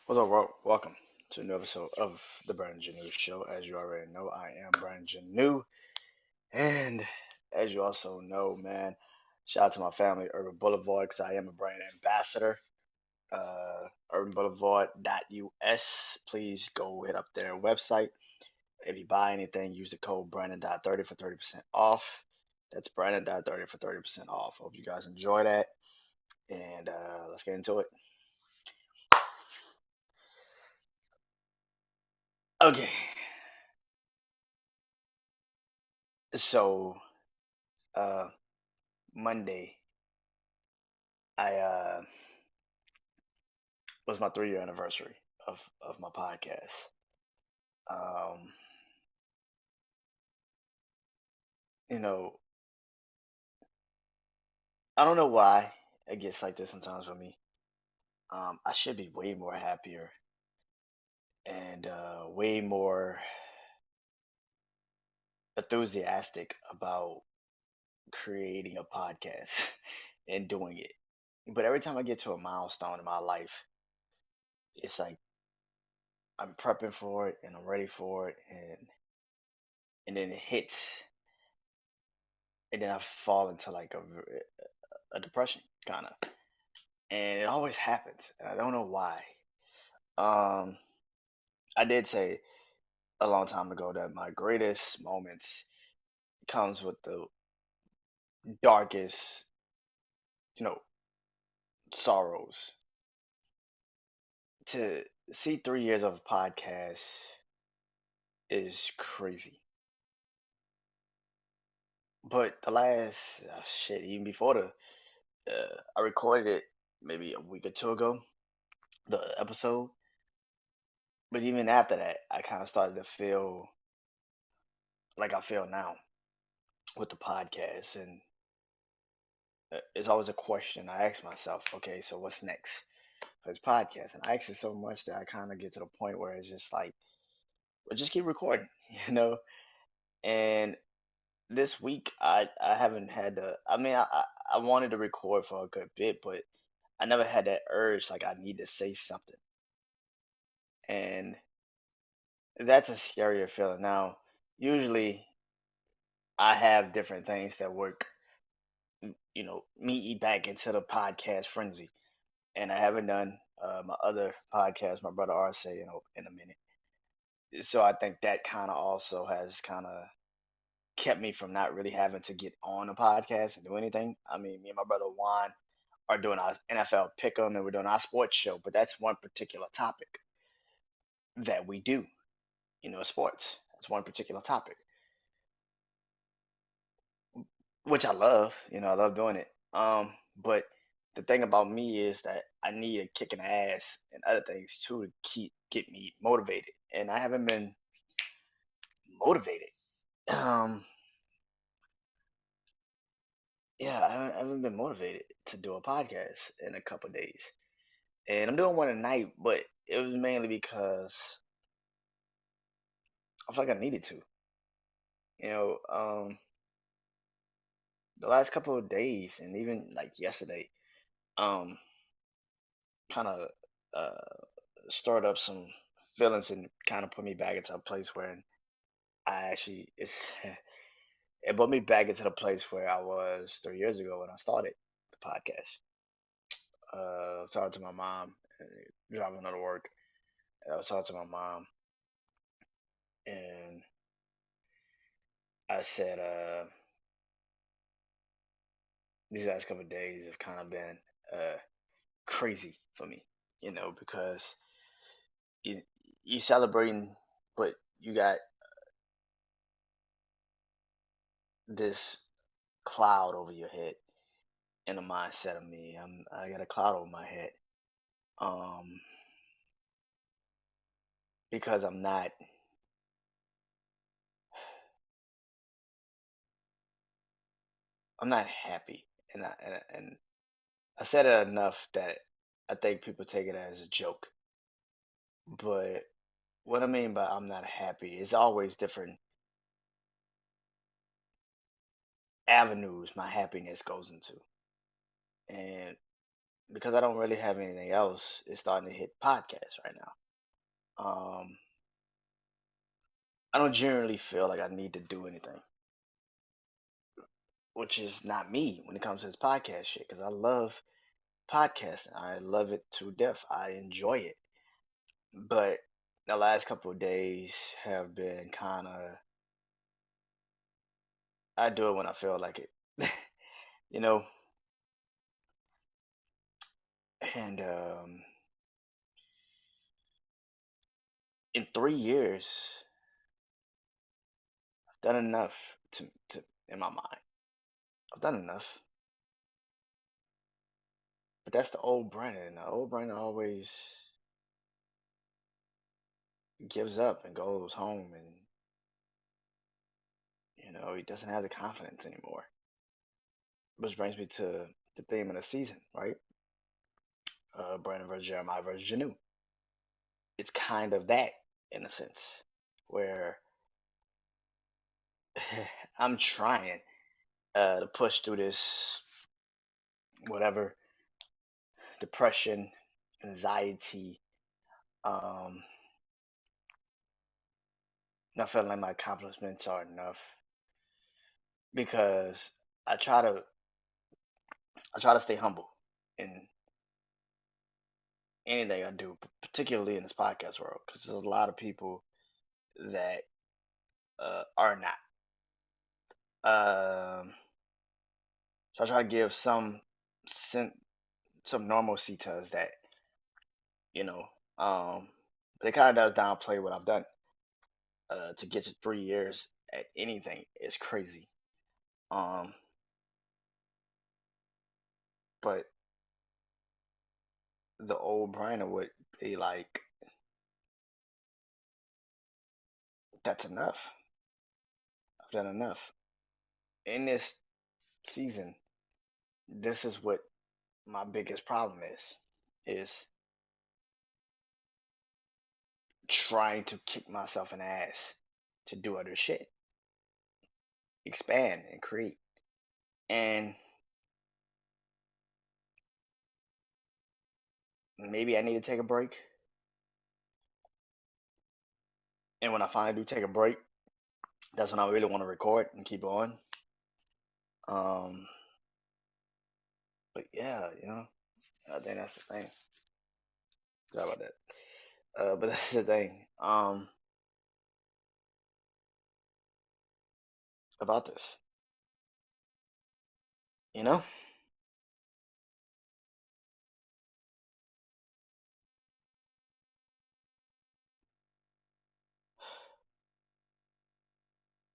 What's up, world? Welcome to a new episode of the BrandonJaneauShow. As you already know, I am Brandon Janeau, and as you also know, man, shout out to my family, Urban Boulevard, because I am a brand ambassador. UrbanBoulevard.us. Please go hit up their website. If you buy anything, use the code Brandon.30 for 30% off. That's Brandon.30 for 30% off. Hope you guys enjoy that, and let's get into it. Okay, so uh, Monday. I was my 3 year anniversary of my podcast. Um, you know, I don't know why it gets like this sometimes for me. I should be way more happier and way more enthusiastic about creating a podcast and doing it. But every time I get to a milestone in my life, it's like I'm prepping for it and I'm ready for it, and then it hits, and then I fall into like a depression kind of, and it always happens. And I don't know why. Um, I did say a long time ago that my greatest moments comes with the darkest, you know, sorrows. To see 3 years of a podcast is crazy. But the last shit, even before I recorded it maybe a week or two ago, the episode. But even after that, I kind of started to feel like I feel now with the podcast, and it's always a question I ask myself. Okay, so what's next for this podcast? And I ask it so much that I kind of get to the point where it's just like, well, just keep recording, you know. And this week, I haven't had the. I mean, I wanted to record for a good bit, but I never had that urge like I need to say something, and that's a scarier feeling. Now, usually I have different things that work, me back into the podcast frenzy, and I haven't done my other podcast, my brother Arce, in a minute. So I think that kind of also has kind of kept me from not really having to get on a podcast and do anything. I mean, me and my brother Juan are doing our NFL pick'em and we're doing our sports show, but that's one particular topic that we do. Sports. That's one particular topic, which I love. I love doing it. But the thing about me is that I need a kick in the ass and other things too to keep get me motivated, and I haven't been motivated. Um, yeah, I haven't been motivated to do a podcast in a couple of days, and I'm doing one tonight, but it was mainly because I feel like I needed to. You know, um, the last couple of days and even like yesterday, um, kind of uh stirred up some feelings and kind of put me back into a place where I actually it put me back into the place where I was 3 years ago when I started the podcast. I was talking to my mom, driving her to work. And I was talking to my mom, and I said, these last couple of days have kind of been uh, crazy for me, because you you celebrating, but you got this cloud over your head in the mindset of me. I got a cloud over my head, um, because I'm not happy, and I said it enough that I think people take it as a joke. But what I mean by I'm not happy is always different avenues my happiness goes into. And because I don't really have anything else, it's starting to hit podcasts right now. I don't generally feel like I need to do anything, which is not me when it comes to this podcast shit. Because I love podcasting, I love it to death. I enjoy it, but the last couple of days have been kind of. I do it when I feel like it, you know. And in 3 years, I've done enough to in my mind. I've done enough. But that's the old Brandon. The old Brandon always gives up and goes home, and he doesn't have the confidence anymore. Which brings me to the theme of the season, right? Brandon versus Jeremiah versus Janeau. It's kind of that in a sense, where I'm trying to push through this whatever depression, anxiety, um, not feeling like my accomplishments are enough because I try to I try to stay humble in anything I do, particularly in this podcast world, because there's a lot of people that are not. Um, so I try to give sen- some normalcy to us that you know. Um, but it kind of does downplay what I've done. To get to 3 years at anything is crazy. Um, but the old Brandon would be like, "That's enough. I've done enough." In this season, this is what my biggest problem is trying to kick myself in the ass to do other shit, expand and create. And maybe I need to take a break. And when I finally do take a break, that's when I really want to record and keep going. Um, but yeah, I think that's the thing. Sorry about that. But that's the thing. About this, you know,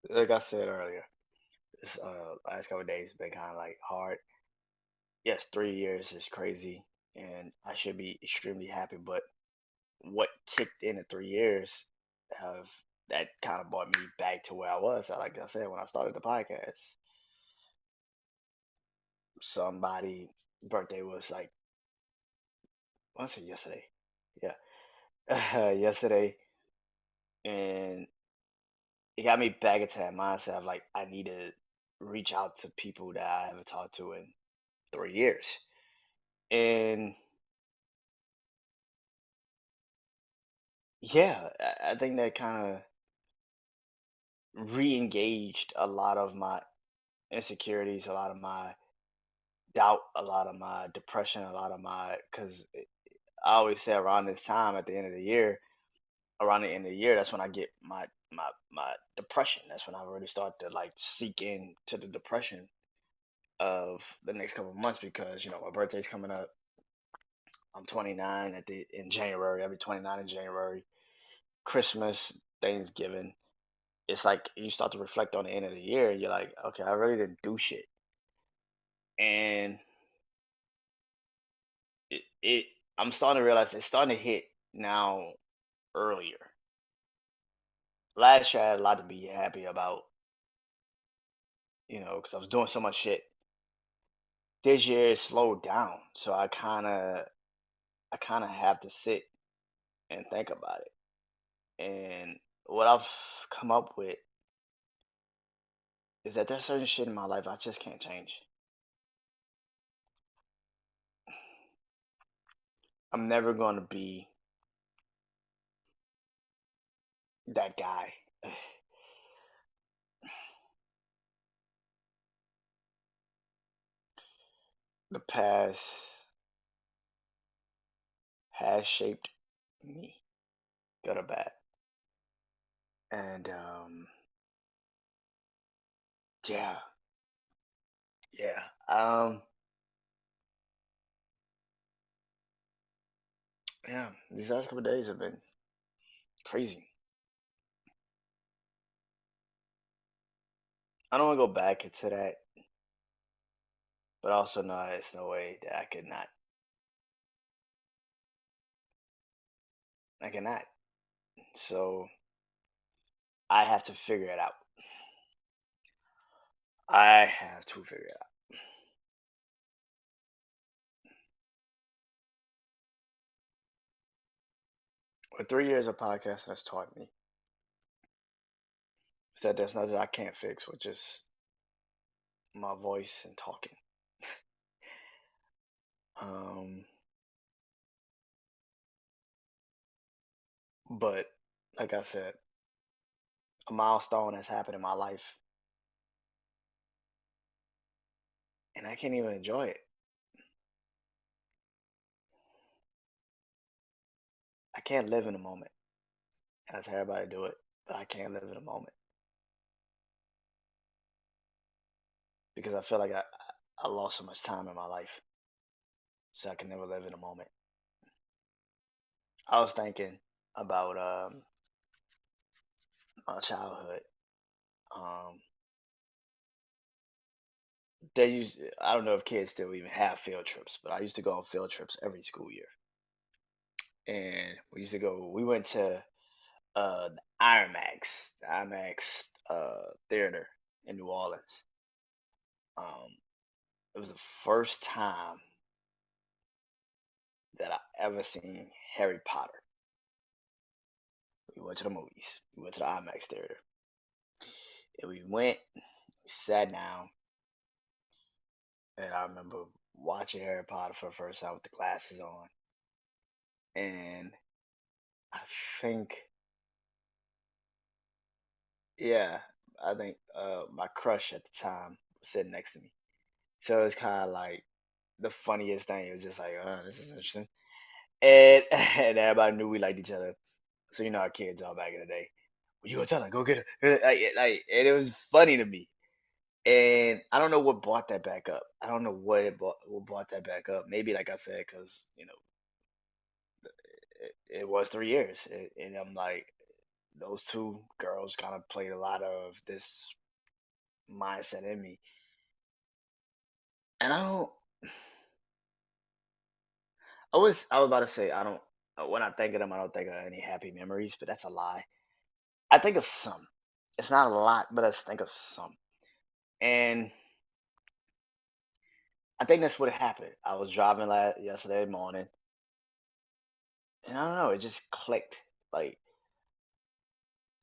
like I said earlier, this last couple of days have been kind of like hard. Yes, 3 years is crazy, and I should be extremely happy. But what kicked in at 3 years have that kind of brought me back to where I was. Like I said, when I started the podcast, somebody birthday was like, I want to say yesterday. Yeah, yesterday, and it got me back into that mindset of like I need to reach out to people that I haven't talked to in 3 years, and yeah, I think that kind of re-engaged a lot of my insecurities, a lot of my doubt, a lot of my depression, a lot of my because I always say around this time at the end of the year, around the end of the year, that's when I get my depression. That's when I really start to like seek into the depression of the next couple of months because my birthday's coming up. I'm 29 in January. I'll be 29 in January. Christmas, Thanksgiving. It's like you start to reflect on the end of the year. You're like, okay, I really didn't do shit, and it I'm starting to realize it's starting to hit now earlier. Last year I had a lot to be happy about, because I was doing so much shit. This year it slowed down, so I kind of have to sit and think about it. And what I've come up with is that there's certain shit in my life I just can't change. I'm never gonna be that guy. The past has shaped me, good or bad. And yeah, yeah. Yeah, these last couple of days have been crazy. I don't want to go back into that, but I also know there's no way that I could not. I cannot. So I have to figure it out. I have to figure it out. What 3 years of podcasting has taught me is that there's nothing I can't fix with just my voice and talking. Um, but like I said, a milestone has happened in my life, and I can't even enjoy it. I can't live in the moment, and I tell everybody to do it, but I can't live in the moment because I feel like I lost so much time in my life, so I can never live in the moment. I was thinking about my childhood. Um, they used I don't know if kids still even have field trips, but I used to go on field trips every school year, and we used to go. We went to the IMAX theater in New Orleans. Um, it was the first time that I ever seen Harry Potter. We went to the movies. We went to the IMAX theater, and we went. We sat down, and I remember watching Harry Potter for the first time with the glasses on, and I think, yeah, I think my crush at the time was sitting next to me. So it's kind of like the funniest thing. It was just like, oh, this is interesting. And and everybody knew we liked each other. So you know how kids are back in the day. Well, you gonna tell her, go get her. And it was funny to me. And I don't know what brought that back up. I don't know what brought that back up. Maybe like I said, because it was 3 years, and I'm like, those two girls kind of played a lot of this mindset in me. And I was about to say I don't. When I think of them, I don't think of any happy memories, but that's a lie. I think of some. It's not a lot, but I think of some. And I think that's what happened. I was driving yesterday morning, and I don't know, it just clicked. Like,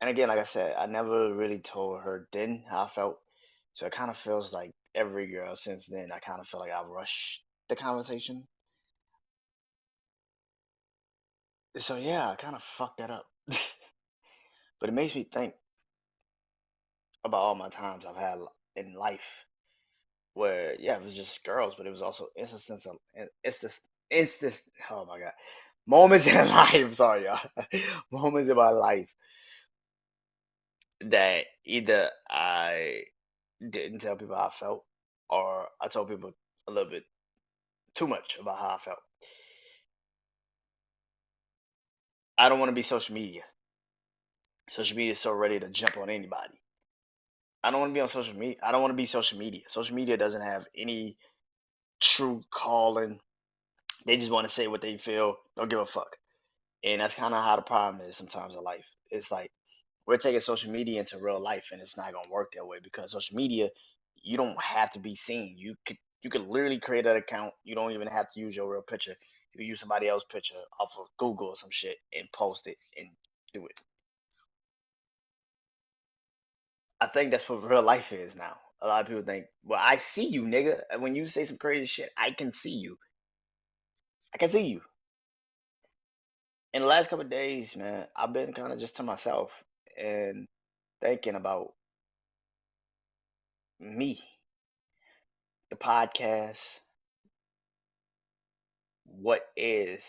and again, like I said, I never really told her then how I felt. So it kind of feels like every girl since then, I kind of feel like I rushed the conversation. So yeah, I kind of fucked that up. But it makes me think about all my times I've had in life where, yeah, it was just girls, but it was also instances of instance. Oh my God, moments in life. Sorry, y'all. Moments in my life that either I didn't tell people how I felt, or I told people a little bit too much about how I felt. I don't want to be social media. Social media is so ready to jump on anybody. I don't want to be on social media. I don't want to be social media. Social media doesn't have any true calling. They just want to say what they feel. Don't give a fuck. And that's kind of how the problem is sometimes in life. It's like we're taking social media into real life, and it's not gonna work that way because social media, you don't have to be seen. You could literally create an account. You don't even have to use your real picture. You can use somebody else's picture off of Google or some shit and post it and do it. I think that's what real life is now. A lot of people think, well, I see you, nigga. When you say some crazy shit, I can see you. I can see you. In the last couple of days, man, I've been kind of just to myself and thinking about me, the podcast, what is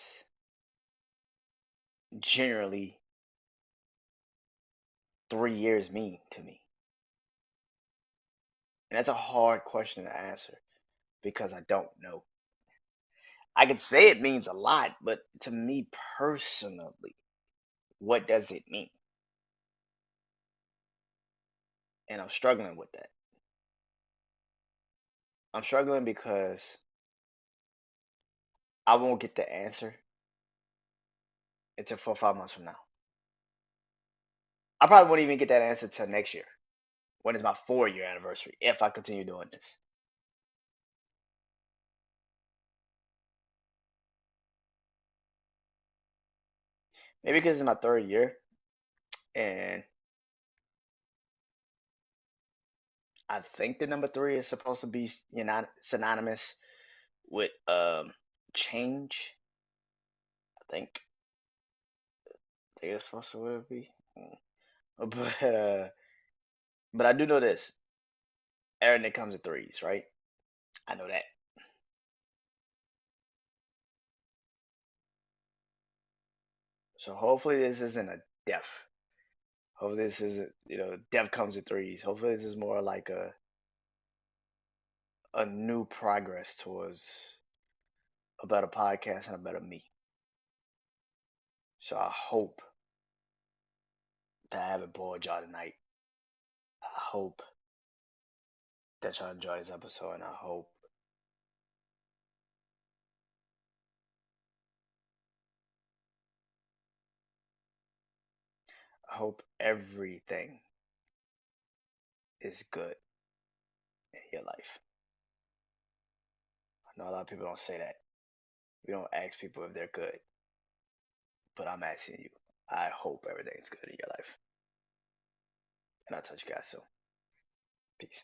generally 3 years mean to me. And that's a hard question to answer because I don't know. I could say it means a lot, but to me personally, what does it mean? And I'm struggling with that. I'm struggling because I won't get the answer until 4 or 5 months from now. I probably won't even get that answer till next year, when it's my 4 year anniversary, if I continue doing this. Maybe because it's my 3rd year, and I think the number three is supposed to be synonymous with change. I think it's supposed to be. But but I do know this. Everything comes in threes, right? I know that. So hopefully this isn't a death. Hopefully this isn't, death comes in threes. Hopefully this is more like a new progress towards a better podcast and a better me. So I hope that I haven't bored y'all tonight. I hope that y'all enjoy this episode, and I hope everything is good in your life. I know a lot of people don't say that. We don't ask people if they're good, but I'm asking you. I hope everything's good in your life. And I'll touch you guys soon. Peace.